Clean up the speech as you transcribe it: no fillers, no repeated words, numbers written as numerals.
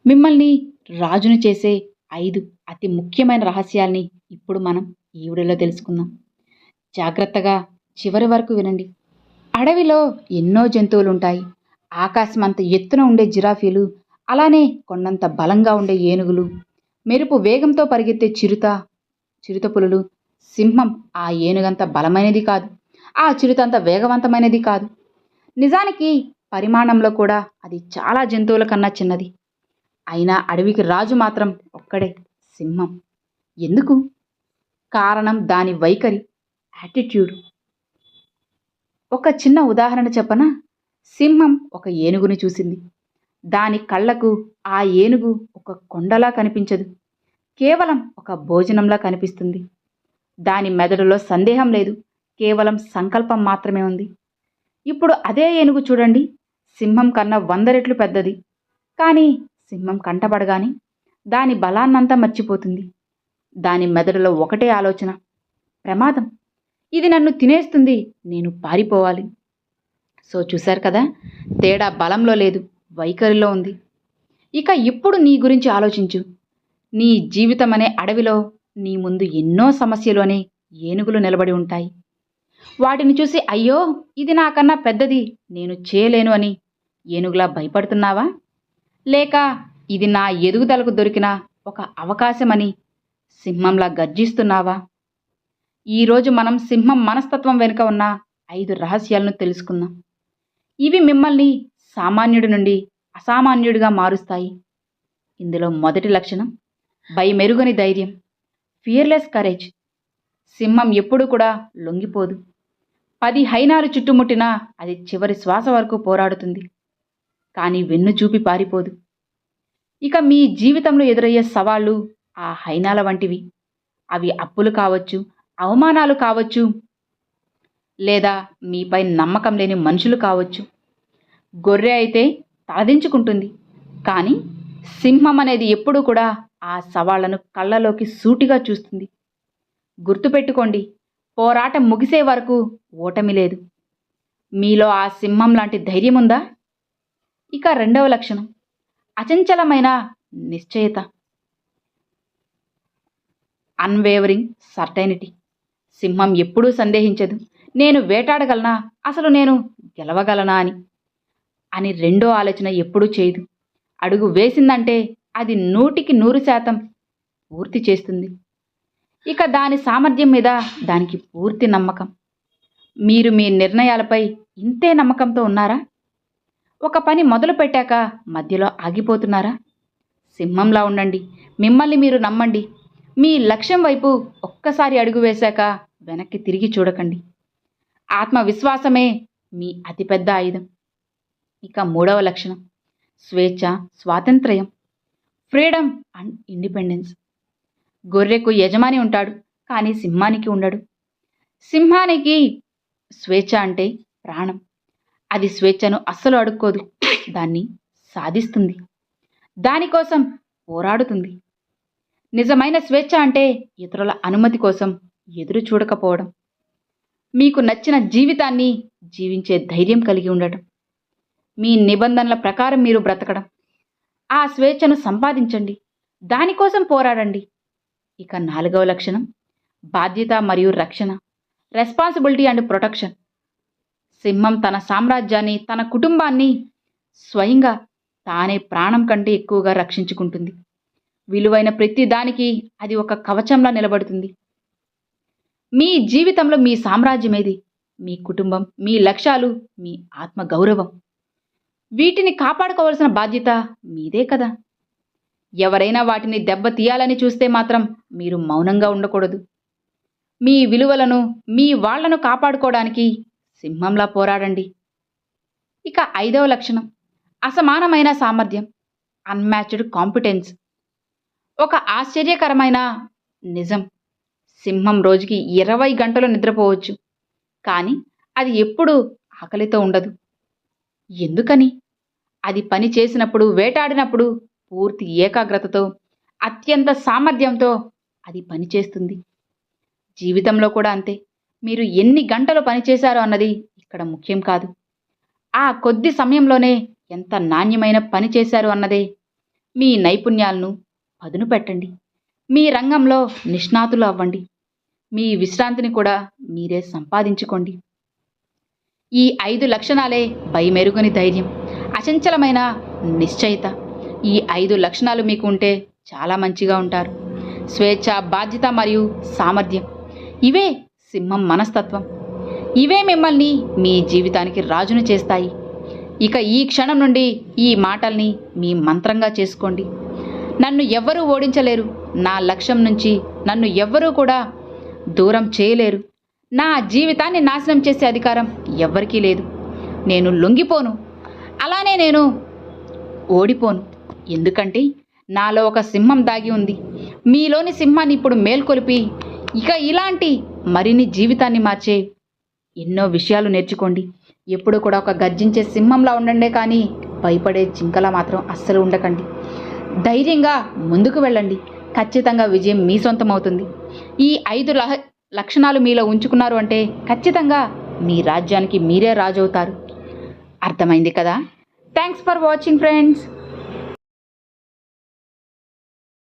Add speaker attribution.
Speaker 1: మిమ్మల్ని రాజును చేసే 5 అతి ముఖ్యమైన రహస్యాల్ని ఇప్పుడు మనం ఈ వీడియోలో తెలుసుకుందాం. జాగ్రత్తగా చివరి వరకు వినండి. అడవిలో ఎన్నో జంతువులుంటాయి. ఆకాశమంత ఎత్తున ఉండే జిరాఫీలు, అలానే కొండంత బలంగా ఉండే ఏనుగులు, మెరుపు వేగంతో పరిగెత్తే చిరుతపులులు, సింహం ఆ ఏనుగంత బలమైనది కాదు. ఆ చిరుతంత వేగవంతమైనది కాదు. నిజానికి పరిమాణంలో కూడా అది చాలా జంతువుల కన్నా చిన్నది. అయినా అడవికి రాజు మాత్రం ఒక్కడే, సింహం. ఎందుకు? కారణం దాని వైఖరి, యాటిట్యూడ్. ఒక చిన్న ఉదాహరణ చెప్పనా? సింహం ఒక ఏనుగుని చూసింది. దాని కళ్ళకు ఆ ఏనుగు ఒక కొండలా కనిపించదు, కేవలం ఒక భోజనంలా కనిపిస్తుంది. దాని మెదడులో సందేహం లేదు, కేవలం సంకల్పం మాత్రమే ఉంది. ఇప్పుడు అదే ఏనుగు చూడండి, సింహం కన్నా 100 రెట్లు పెద్దది. కానీ సింహం కంటపడగానే దాని బలాన్నంతా మర్చిపోతుంది. దాని మెదడులో ఒకటే ఆలోచన, ప్రమాదం, ఇది నన్ను తినేస్తుంది, నేను పారిపోవాలి. సో చూశారు కదా, తేడా బలంలో లేదు, వైఖరిలో ఉంది. ఇక ఇప్పుడు నీ గురించి ఆలోచించు. నీ జీవితం అనే అడవిలో నీ ముందు ఎన్నో సమస్యలు అనే ఏనుగులు నిలబడి ఉంటాయి. వాటిని చూసి అయ్యో ఇది నాకన్నా పెద్దది, నేను చేయలేను అని ఏనుగులా భయపడుతున్నావా? లేక ఇది నా ఎదుగుదలకు దొరికిన ఒక అవకాశమని సింహంలా గర్జిస్తున్నావా? ఈరోజు మనం సింహం మనస్తత్వం వెనుక ఉన్న 5 రహస్యాలను తెలుసుకుందాం. ఇవి మిమ్మల్ని సామాన్యుడి నుండి అసామాన్యుడిగా మారుస్తాయి. ఇందులో మొదటి లక్షణం భయమెరుగని ధైర్యం, ఫియర్లెస్ కరేజ్. సింహం ఎప్పుడూ కూడా లొంగిపోదు. 10 హైనాలు చుట్టుముట్టినా అది చివరి శ్వాస వరకు పోరాడుతుంది, కానీ వెన్ను చూపి పారిపోదు. ఇక మీ జీవితంలో ఎదురయ్యే సవాళ్లు ఆ హైనాల వంటివి. అవి అప్పులు కావచ్చు, అవమానాలు కావచ్చు, లేదా మీపై నమ్మకం లేని మనుషులు కావచ్చు. గొర్రె అయితే తలదించుకుంటుంది, కానీ సింహం అనేది ఎప్పుడూ కూడా ఆ సవాళ్లను కళ్ళలోకి సూటిగా చూస్తుంది. గుర్తుపెట్టుకోండి, పోరాటం ముగిసే వరకు ఓటమి లేదు. మీలో ఆ సింహం లాంటి ధైర్యం ఉందా? ఇక రెండవ లక్షణం అచంచలమైన నిశ్చయత, అన్వేవరింగ్ సర్టైనిటీ. సింహం ఎప్పుడూ సందేహించదు, నేను వేటాడగలనా, అసలు నేను గెలవగలనా అని రెండో ఆలోచన ఎప్పుడూ చేయదు. అడుగు వేసిందంటే అది 100కి 100% పూర్తి చేస్తుంది. ఇక దాని సామర్థ్యం మీద దానికి పూర్తి నమ్మకం. మీరు మీ నిర్ణయాలపై ఇంతే నమ్మకంతో ఉన్నారా? ఒక పని మొదలు పెట్టాక మధ్యలో ఆగిపోతున్నారా? సింహంలా ఉండండి, మిమ్మల్ని మీరు నమ్మండి. మీ లక్ష్యం వైపు ఒక్కసారి అడుగు వేశాక వెనక్కి తిరిగి చూడకండి. ఆత్మవిశ్వాసమే మీ అతిపెద్ద ఆయుధం. ఇక మూడవ లక్షణం స్వేచ్ఛ, స్వాతంత్ర్యం, ఫ్రీడమ్ అండ్ ఇండిపెండెన్స్. గొర్రెకు యజమాని ఉంటాడు, కానీ సింహానికి ఉండడు. సింహానికి స్వేచ్ఛ అంటే ప్రాణం. అది స్వేచ్ఛను అస్సలు అడుక్కోదు, దాన్ని సాధిస్తుంది, దానికోసం పోరాడుతుంది. నిజమైన స్వేచ్ఛ అంటే ఇతరుల అనుమతి కోసం ఎదురు చూడకపోవడం, మీకు నచ్చిన జీవితాన్ని జీవించే ధైర్యం కలిగి ఉండటం, మీ నిబంధనల ప్రకారం మీరు బ్రతకడం. ఆ స్వేచ్ఛను సంపాదించండి, దానికోసం పోరాడండి. ఇక నాలుగవ లక్షణం బాధ్యత మరియు రక్షణ, రెస్పాన్సిబిలిటీ అండ్ ప్రొటెక్షన్. సింహం తన సామ్రాజ్యాన్ని, తన కుటుంబాన్ని స్వయంగా తానే ప్రాణం కంటే ఎక్కువగా రక్షించుకుంటుంది. విలువైన ప్రతి దానికి అది ఒక కవచంలా నిలబడుతుంది. మీ జీవితంలో మీ సామ్రాజ్యం ఏది? మీ కుటుంబం, మీ లక్ష్యాలు, మీ ఆత్మగౌరవం. వీటిని కాపాడుకోవాల్సిన బాధ్యత మీదే కదా. ఎవరైనా వాటిని దెబ్బతీయాలని చూస్తే మాత్రం మీరు మౌనంగా ఉండకూడదు. మీ విలువలను, మీ వాళ్లను కాపాడుకోవడానికి సింహంలా పోరాడండి. ఇక ఐదవ లక్షణం అసమానమైన సామర్థ్యం, అన్మ్యాచ్డ్ కాంపిటెన్స్. ఒక ఆశ్చర్యకరమైన నిజం, సింహం రోజుకి 20 గంటలు నిద్రపోవచ్చు, కానీ అది ఎప్పుడూ ఆకలితో ఉండదు. ఎందుకని? అది పని చేసినప్పుడు, వేటాడినప్పుడు పూర్తి ఏకాగ్రతతో, అత్యంత సామర్థ్యంతో అది పనిచేస్తుంది. జీవితంలో కూడా అంతే. మీరు ఎన్ని గంటలు పనిచేశారో అన్నది ఇక్కడ ముఖ్యం కాదు. ఆ కొద్ది సమయంలోనే ఎంత నాణ్యమైన పని చేశారు అన్నదే మీ నైపుణ్యాలను పదును పెట్టండి. మీ రంగంలో నిష్ణాతులు అవ్వండి. మీ విశ్రాంతిని కూడా మీరే సంపాదించుకోండి. ఈ 5 లక్షణాలే భయమెరుగని ధైర్యం, అచంచలమైన నిశ్చయిత. ఈ 5 లక్షణాలు మీకు ఉంటే చాలా మంచిగా ఉంటారు. స్వేచ్ఛ, బాధ్యత మరియు సామర్థ్యం, ఇవే సింహం మనస్తత్వం. ఇవే మిమ్మల్ని మీ జీవితానికి రాజును చేస్తాయి. ఇక ఈ క్షణం నుండి ఈ మాటల్ని మీ మంత్రంగా చేసుకోండి. నన్ను ఎవ్వరూ ఓడించలేరు. నా లక్ష్యం నుంచి నన్ను ఎవ్వరూ కూడా దూరం చేయలేరు. నా జీవితాన్ని నాశనం చేసే అధికారం ఎవ్వరికీ లేదు. నేను లొంగిపోను, అలానే నేను ఓడిపోను. ఎందుకంటే నాలో ఒక సింహం దాగి ఉంది. మీలోని సింహాన్ని ఇప్పుడు మేల్కొలిపి ఇక ఇలాంటి మరిన్ని జీవితాన్ని మార్చే ఎన్నో విషయాలు నేర్చుకోండి. ఎప్పుడు కూడా ఒక గర్జించే సింహంలా ఉండండే కానీ భయపడే జింకలా మాత్రం అస్సలు ఉండకండి. ధైర్యంగా ముందుకు వెళ్ళండి. ఖచ్చితంగా విజయం మీ సొంతం అవుతుంది. ఈ 5 లక్షణాలు మీలో ఉంచుకున్నారు అంటే ఖచ్చితంగా మీ రాజ్యానికి మీరే రాజు అవుతారు. అర్థమైంది కదా? Thanks for watching friends.